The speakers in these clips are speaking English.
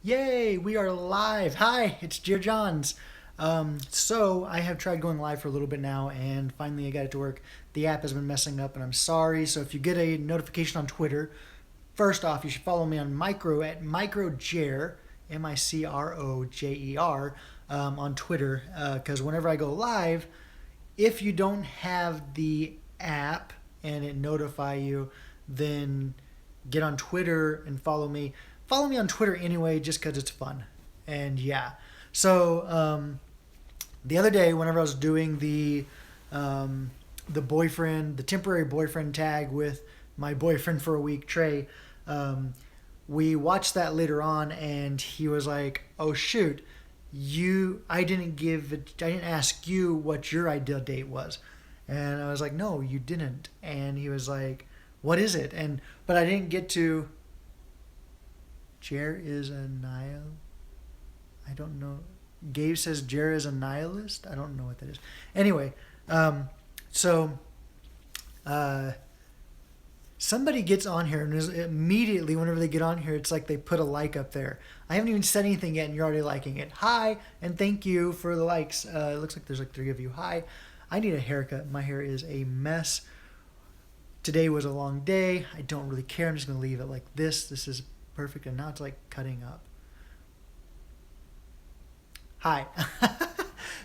Yay, we are live. Hi, it's Dear Johns. So I have tried going live for a little bit now, and finally I got it to work. The app has been messing up, and I'm sorry. So if you get a notification on Twitter, first off, you should follow me on Micro at MicroJair, MicroJer, on Twitter. Because whenever I go live, if you don't have the app and it notify you, then get on Twitter and follow me. Follow me on Twitter anyway, just because it's fun. And yeah, so the other day, whenever I was doing the temporary boyfriend tag with my boyfriend for a week, Trey, we watched that later on, and he was like, "Oh shoot, I didn't ask you what your ideal date was," and I was like, "No, you didn't," and he was like, "What is it?" But I didn't get to. Jer is a nihil. I don't know. Gabe says Jer is a nihilist. I don't know what that is. Anyway, so somebody gets on here, and immediately whenever they get on here, it's like they put a like up there. I haven't even said anything yet, and you're already liking it. Hi, and thank you for the likes. It looks like there's like 3 of you. Hi. I need a haircut. My hair is a mess. Today was a long day. I don't really care. I'm just going to leave it like this. This is perfect, and now it's like cutting up. Hi.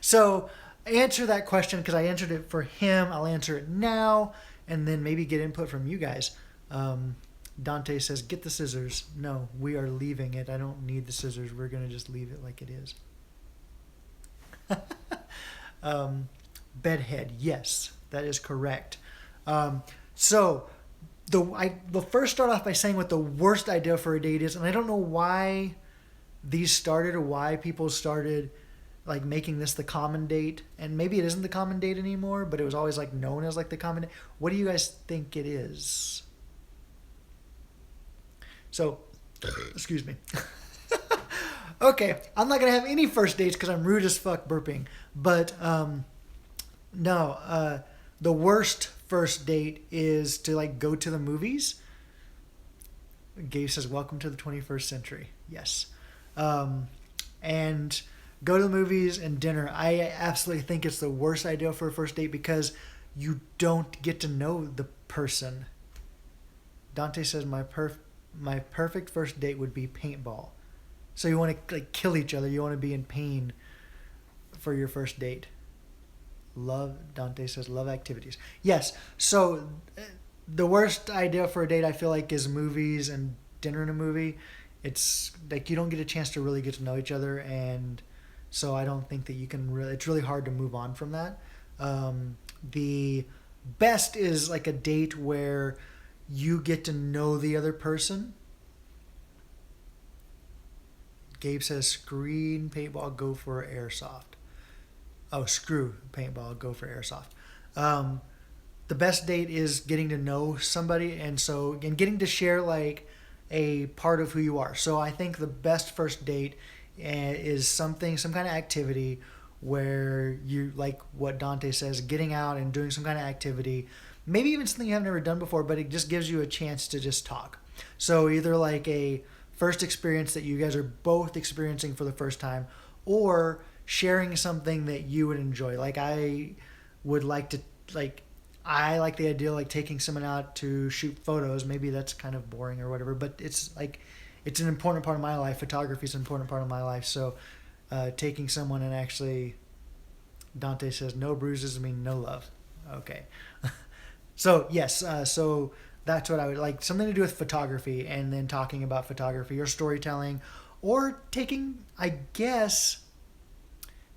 So answer that question, because I answered it for him. I'll answer it now, and then maybe get input from you guys. Dante says, get the scissors. No, we are leaving it. I don't need the scissors. We're going to just leave it like it is. Bedhead. Yes, that is correct. So we'll first start off by saying what the worst idea for a date is, and I don't know why these started or why people started like making this the common date, and maybe it isn't the common date anymore, but it was always like known as like the common date. What do you guys think it is? So, excuse me. Okay, I'm not gonna have any first dates because I'm rude as fuck burping, but no, the worst first date is to like go to the movies. Gabe says, welcome to the 21st century. Yes. And go to the movies and dinner. I absolutely think it's the worst idea for a first date because you don't get to know the person. Dante says, my perfect first date would be paintball. So you want to like kill each other. You want to be in pain for your first date. Dante says, love activities. Yes. So the worst idea for a date, I feel like, is movies and dinner in a movie. It's like you don't get a chance to really get to know each other, and so I don't think that you can really. It's really hard to move on from that. The best is like a date where you get to know the other person. Gabe says, screen paintball, go for airsoft. Oh, screw paintball, go for airsoft. The best date is getting to know somebody, and getting to share like a part of who you are. So I think the best first date is some kind of activity where you, like what Dante says, getting out and doing some kind of activity, maybe even something you have never done before, but it just gives you a chance to just talk. So either like a first experience that you guys are both experiencing for the first time, or sharing something that you would enjoy. Like I like the idea of like taking someone out to shoot photos. Maybe that's kind of boring or whatever, but it's like it's an important part of my life. Photography is an important part of my life. So taking someone and actually, Dante says, no bruises mean no love. Okay. So yes, so that's what I would like, something to do with photography, and then talking about photography or storytelling, or taking, I guess,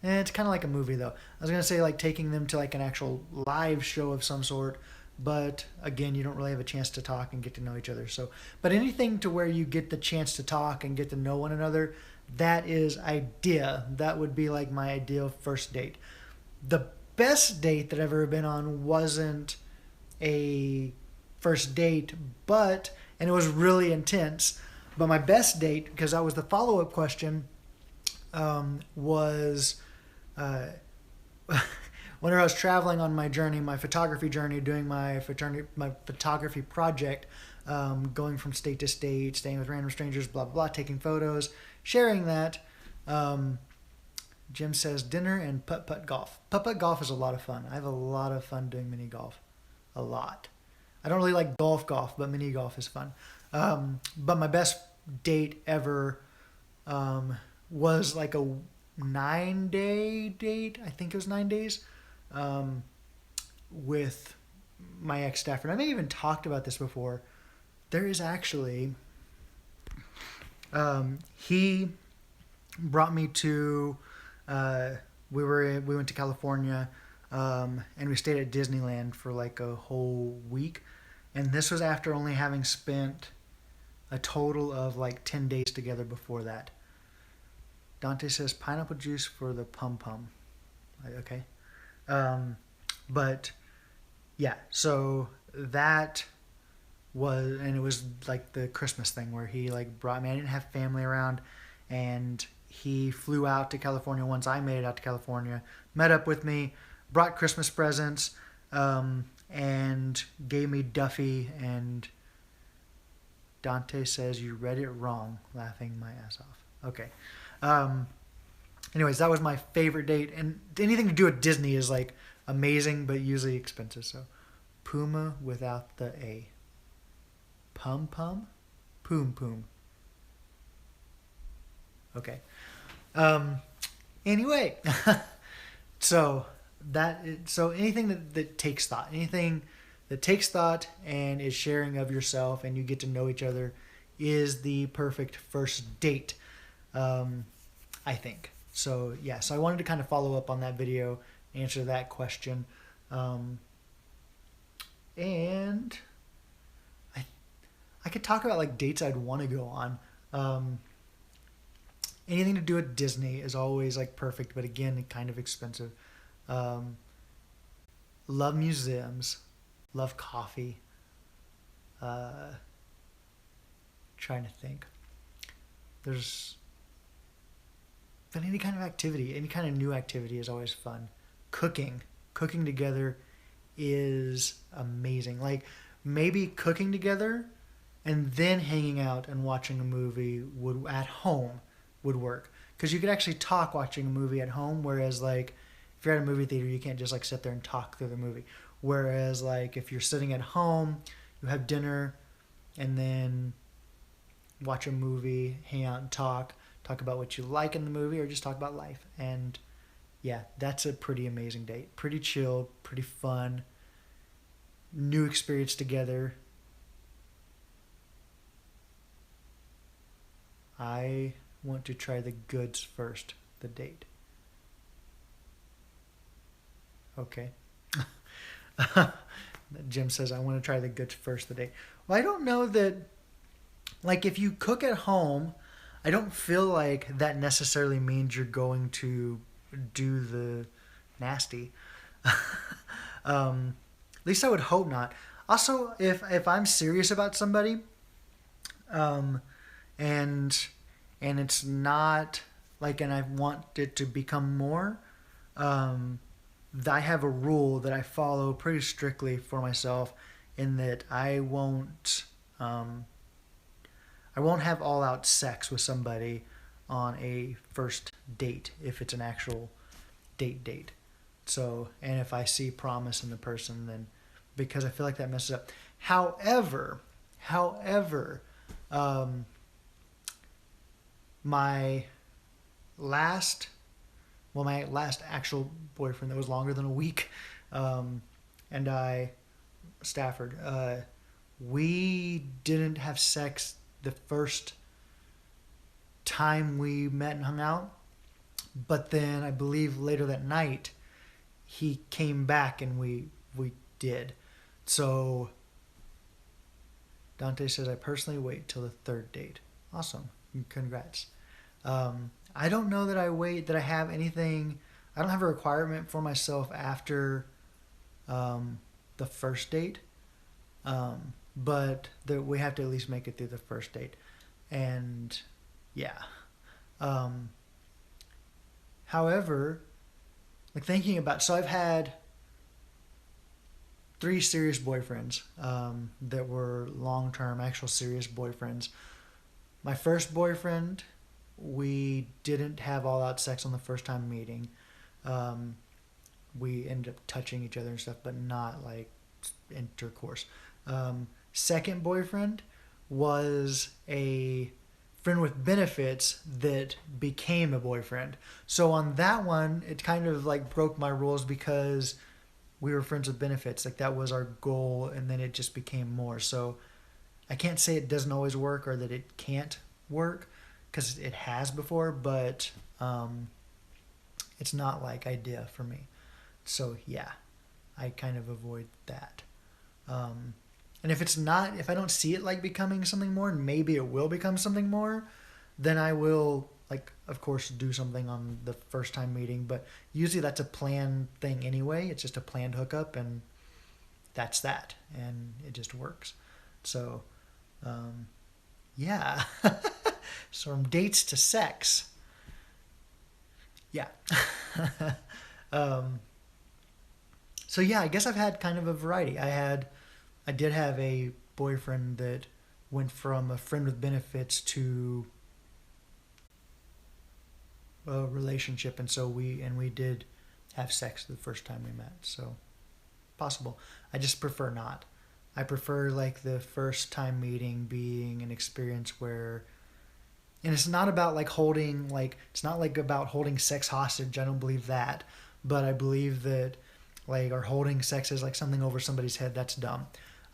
it's kind of like a movie though. I was going to say like taking them to like an actual live show of some sort, but again, you don't really have a chance to talk and get to know each other. So, but anything to where you get the chance to talk and get to know one another, that is idea. That would be like my ideal first date. The best date that I've ever been on wasn't a first date, and it was really intense. But my best date, because that was the follow-up question, was whenever I was traveling on my journey, my photography journey, doing my photography project. going from state to state, staying with random strangers, blah, blah, blah, taking photos, sharing that. Jim says dinner and putt-putt golf. Putt-putt golf is a lot of fun. I have a lot of fun doing mini golf. A lot. I don't really like golf, but mini golf is fun. But my best date ever was like a 9-day date. I think it was 9 days with my ex-staffer. And I may have even talked about this before. There is actually... he brought me to... we went to California and we stayed at Disneyland for like a whole week. And this was after only having spent a total of like 10 days together before that. Dante says pineapple juice for the pum-pum. Okay. But yeah, so that was, and it was like the Christmas thing where he like brought me, I didn't have family around, and he flew out to California once I made it out to California, met up with me, brought Christmas presents, and gave me Duffy, and Dante says you read it wrong, laughing my ass off. Okay. Anyways, that was my favorite date, and anything to do with Disney is like amazing, but usually expensive. So, Puma without the A. Pum pum, poom poom. Okay. Anyway, so anything that takes thought, anything that takes thought and is sharing of yourself, and you get to know each other, is the perfect first date. I think. So yeah, so I wanted to kind of follow up on that video, answer that question. And I could talk about like dates I'd want to go on. Anything to do with Disney is always like perfect, but again, kind of expensive. Love museums, love coffee. Trying to think. But any kind of activity, any kind of new activity is always fun. Cooking together is amazing. Like maybe cooking together and then hanging out and watching a movie at home would work, because you could actually talk watching a movie at home, whereas like if you're at a movie theater you can't just like sit there and talk through the movie. Whereas like if you're sitting at home, you have dinner and then watch a movie, hang out and talk about what you like in the movie, or just talk about life. And yeah, that's a pretty amazing date. Pretty chill, pretty fun, new experience together. I want to try the goods first, the date. Okay. Jim says, I want to try the goods first, the date. Well, I don't know that, like if you cook at home, I don't feel like that necessarily means you're going to do the nasty. At least I would hope not. Also, if I'm serious about somebody, and it's not like, and I want it to become more, I have a rule that I follow pretty strictly for myself, in that I won't have all-out sex with somebody on a first date if it's an actual date. So, and if I see promise in the person, then, because I feel like that messes up. However, my last actual boyfriend that was longer than a week, and Stafford, we didn't have sex the first time we met and hung out, but then I believe later that night he came back and we did. So Dante says, I personally wait till the third date. Awesome. Congrats. I don't know that I have anything. I don't have a requirement for myself after the first date. But we have to at least make it through the first date. And yeah. However, like thinking about, so I've had three serious boyfriends that were long-term, actual serious boyfriends. My first boyfriend, we didn't have all-out sex on the first time meeting. Um, we ended up touching each other and stuff, but not like intercourse. Second boyfriend was a friend with benefits that became a boyfriend. So on that one, it kind of like broke my rules because we were friends with benefits. Like that was our goal, and then it just became more. So I can't say it doesn't always work or that it can't work because it has before, but it's not like idea for me. So yeah, I kind of avoid that. And if I don't see it like becoming something more, and maybe it will become something more, then I will, like, of course, do something on the first time meeting. But usually that's a planned thing anyway. It's just a planned hookup, and that's that. And it just works. So, yeah. So from dates to sex. Yeah. um, so yeah, I guess I've had kind of a variety. I did have a boyfriend that went from a friend with benefits to a relationship, and so we did have sex the first time we met. So possible. I just prefer not. I prefer like the first time meeting being an experience where, and it's not about like holding, like it's not like about holding sex hostage. I don't believe that, but I believe that like or holding sex is like something over somebody's head. That's dumb.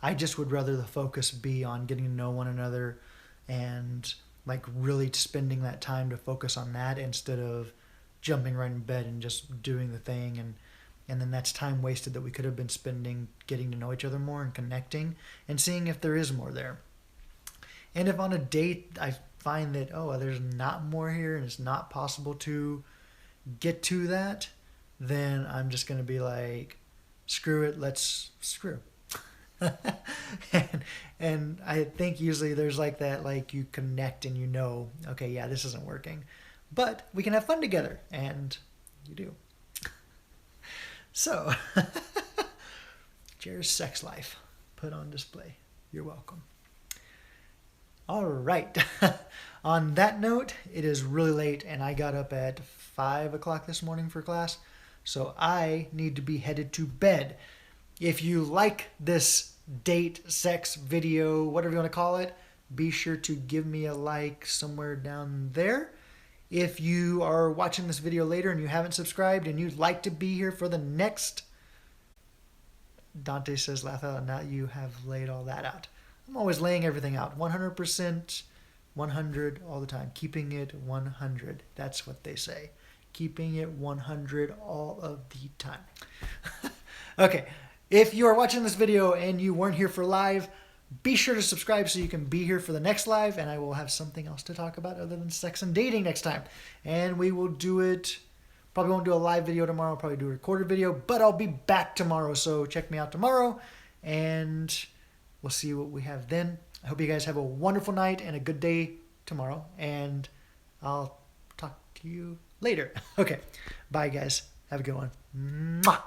I just would rather the focus be on getting to know one another and like really spending that time to focus on that instead of jumping right in bed and just doing the thing, and then that's time wasted that we could have been spending getting to know each other more and connecting and seeing if there is more there. And if on a date I find that there's not more here and it's not possible to get to that, then I'm just going to be like, screw it, let's screw. and I think usually there's like that, like you connect and you know, okay, yeah, this isn't working, but we can have fun together, and you do. So, Jared's sex life put on display. You're welcome. All right. On that note, it is really late, and I got up at 5 o'clock this morning for class, so I need to be headed to bed. If you like this date, sex video, whatever you want to call it, be sure to give me a like somewhere down there. If you are watching this video later and you haven't subscribed and you'd like to be here for the next, Dante says, laugh out, now you have laid all that out. I'm always laying everything out. 100%, 100 all the time. Keeping it 100. That's what they say. Keeping it 100 all of the time. Okay. If you are watching this video and you weren't here for live, be sure to subscribe so you can be here for the next live, and I will have something else to talk about other than sex and dating next time. And we will do it, probably won't do a live video tomorrow, I'll probably do a recorded video, but I'll be back tomorrow, so check me out tomorrow, and we'll see what we have then. I hope you guys have a wonderful night and a good day tomorrow, and I'll talk to you later. Okay, bye guys. Have a good one. Mwah!